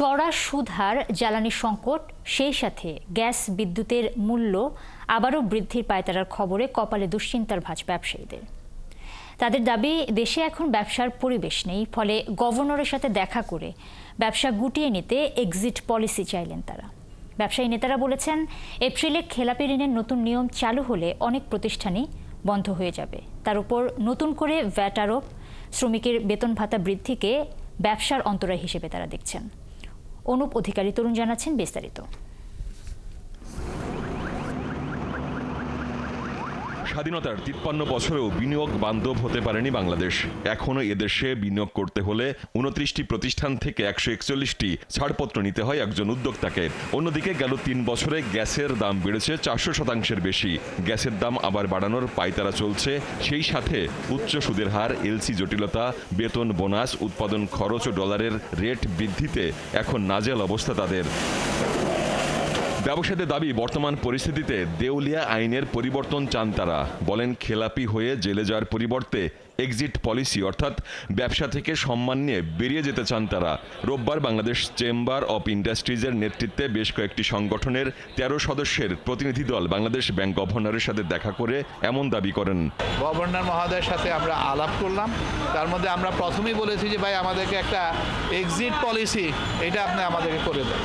চড়া সুদহার, জ্বালানি সংকট, সেই সাথে গ্যাস বিদ্যুতের মূল্য আবারও বৃদ্ধির পায়তারার খবরে কপালে দুশ্চিন্তার ভাঁজ ব্যবসায়ীদের। তাদের দাবি, দেশে এখন ব্যবসার পরিবেশ নেই, ফলে গভর্নরের সাথে দেখা করে ব্যবসা গুটিয়ে নিতে এক্সিট পলিসি চাইলেন তারা। ব্যবসায়ী নেতারা বলেছেন, এপ্রিলে খেলাপি ঋণের নতুন নিয়ম চালু হলে অনেক প্রতিষ্ঠানই বন্ধ হয়ে যাবে। তার উপর নতুন করে ভ্যাট আরোপ, শ্রমিকের বেতন ভাতা বৃদ্ধিকে ব্যবসার অন্তরায় হিসেবে তারা দেখছেন। অনুপ অধিকারী তরুণ জানাচ্ছেন বিস্তারিত। স্বাধীনতার 53 বছরেও বিনিয়োগ বান্ধব হতে পারেনি বাংলাদেশ। এখনো এদেশে বিনিয়োগ করতে হলে 29টি প্রতিষ্ঠান থেকে 141টি ছাড়পত্র নিতে হয় একজন উদ্যোক্তাকে। অন্যদিকে গেল 3 বছরে গ্যাসের দাম বেড়েছে 400% বেশি। গ্যাসের দাম আবার বাড়ানোর পায়তারা চলছে। সেই সাথে উচ্চ সুদের হার, এলসি জটিলতা, বেতন বোনাস, উৎপাদন খরচ ও ডলারের রেট বৃদ্ধিতে এখন নাজেহাল অবস্থা তাদের। ব্যবসায়ীদের দাবি, বর্তমান পরিস্থিতিতে দেউলিয়া আইনের পরিবর্তন চান তারা। বলেন, খেলাপি হয়ে জেলে যাওয়ার পরিবর্তে এক্সিট পলিসি অর্থাৎ ব্যবসা থেকে সম্মান নিয়ে বেরিয়ে যেতে চান তারা। রোববার বাংলাদেশ চেম্বার অব ইন্ডাস্ট্রিজের নেতৃত্বে বেশ কয়েকটি সংগঠনের 13 সদস্যের প্রতিনিধি দল বাংলাদেশ ব্যাংক গভর্নরের সাথে দেখা করে এমন দাবি করেন। গভর্নর মহোদয়ের সাথে আমরা আলাপ করলাম। তার মধ্যে আমরা প্রথমেই বলেছি যে ভাই, আমাদেরকে একটা এক্সিট পলিসি এটা আপনি আমাদেরকে করে দেন,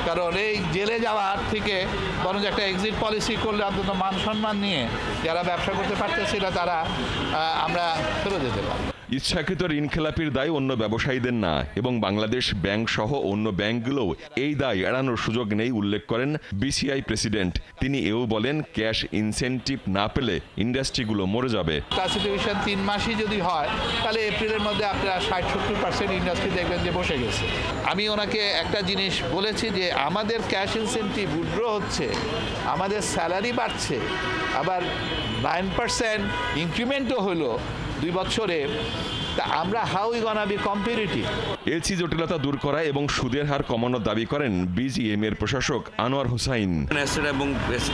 কারণ এই জেলে যাওয়ার থেকে বরং একটা এক্সিট পলিসি করলে অন্তত মান সম্মান নিয়ে যারা ব্যবসা করতে পারতেছিল তারা আমরা ফেরত যেতে পারি। ইচ্ছাকৃত ঋণ খেলাপির দায় অন্য ব্যবসায়ীদের না, এবং বাংলাদেশ ব্যাংক সহ অন্য ব্যাংকগুলোও এই দায় এড়ানোর সুযোগ নেই উল্লেখ করেন বিসিআই প্রেসিডেন্ট। তিনি এও বলেন, ক্যাশ ইনসেন্টিভ না পেলে ইন্ডাস্ট্রিগুলো মরে যাবে। ক্লাসিফিকেশন 3 মাসই যদি হয়, তাহলে এপ্রিলের মধ্যে আপনারা 60-70% ইন্ডাস্ট্রি দেখবেন যে বসে গেছে। আমি ওনাকে একটা জিনিস বলেছি যে আমাদের ক্যাশ ইনসেন্টিভ উইথড্র হচ্ছে, আমাদের স্যালারি বাড়ছে, আবার 9% ইনক্রিমেন্টও হলো 2 বছরে, তা আমরা how we gonna be competitive. LC জটিলতা দূর করা এবং সুদের হার কমানোর দাবি করেন বিজিএম এর প্রশাসক আনোয়ার হোসাইন। অ্যাসেট এবং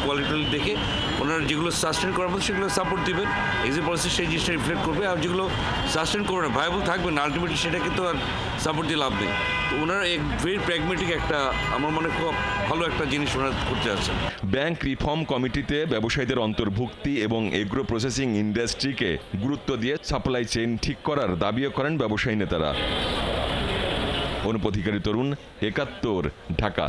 কোয়ালিটি দেখে ওনারা যেগুলো সাস্টেন করার মতো সেগুলো সাপোর্ট দিবেন। এক্সিট পলিসি সেই জিনিসটা রিফ্লেক্ট করবে, আর যেগুলো সাস্টেন করবে না, ভায়াবল থাকবে না, আলটিমেটলি সেটা কিন্তু আর সাপোর্ট দিয়ে লাভ নেই। তো ওনারা ভেরি প্র্যাগমেটিক একটা, আমার মনে খুব ভালো একটা জিনিস ওনারা করতে যাচ্ছেন। ব্যাংক রিফর্ম কমিটিতে ব্যবসায়ীদের অন্তর্ভুক্তি এবং এগ্রো প্রসেসিং ইন্ডাস্ট্রিকে গুরুত্ব দিয়ে সাপ্লাই চেইন ঠিক করার দাবিও করেন ব্যবসায়ী নেতারা। অনুপ অধিকারী তরুণ, 71, ঢাকা।